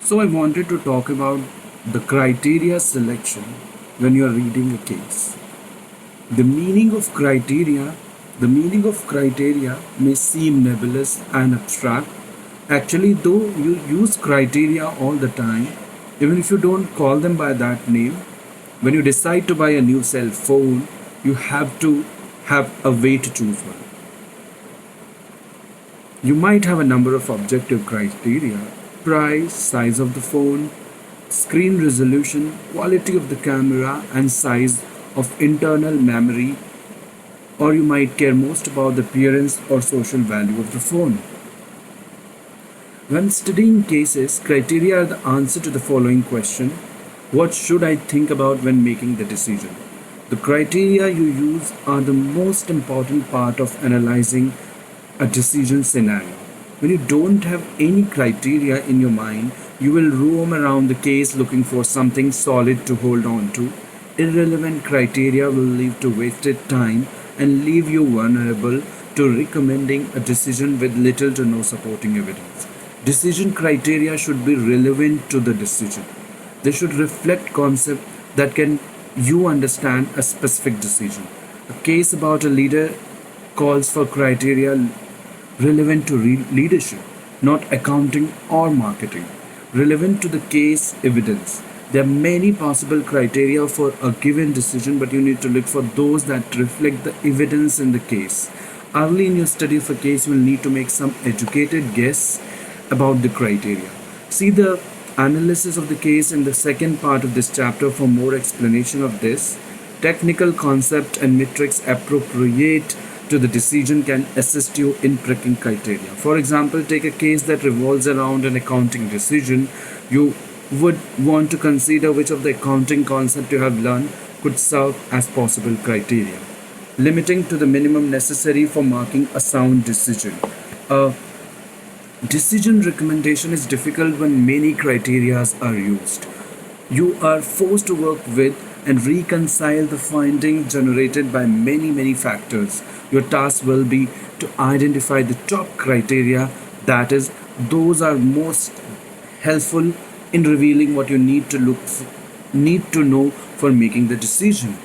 So I wanted to talk about the criteria selection when you are reading a case. The meaning of criteria, the meaning of criteria may seem nebulous and abstract. Actually, though you use criteria all the time, even if you don't call them by that name, when you decide to buy a new cell phone, you have to have a way to choose one. You might have a number of objective criteria: price, size of the phone, screen resolution, quality of the camera, and size of internal memory, or you might care most about the appearance or social value of the phone. When studying cases, criteria are the answer to the following question: what should I think about when making the decision? The criteria you use are the most important part of analyzing a decision scenario. When you don't have any criteria in your mind, you will roam around the case looking for something solid to hold on to. Irrelevant criteria will lead to wasted time and leave you vulnerable to recommending a decision with little to no supporting evidence. Decision criteria should be relevant to the decision. They should reflect concepts that can you understand a specific decision. A case about a leader calls for criteria relevant to leadership, not accounting or marketing. Relevant to the case evidence. There are many possible criteria for a given decision, but you need to look for those that reflect the evidence in the case. Early in your study of a case, you will need to make some educated guess about the criteria. See the analysis of the case in the second part of this chapter for more explanation of this. Technical concept and metrics appropriate to the decision can assist you in picking criteria. For example, take a case that revolves around an accounting decision. You would want to consider which of the accounting concepts you have learned could serve as possible criteria. Limiting to the minimum necessary for making a sound decision. A decision recommendation is difficult when many criteria are used. You are forced to work with and reconcile the findings generated by many factors. Your task will be to identify the top criteria, that is, those are most helpful in revealing what you need to know for making the decision.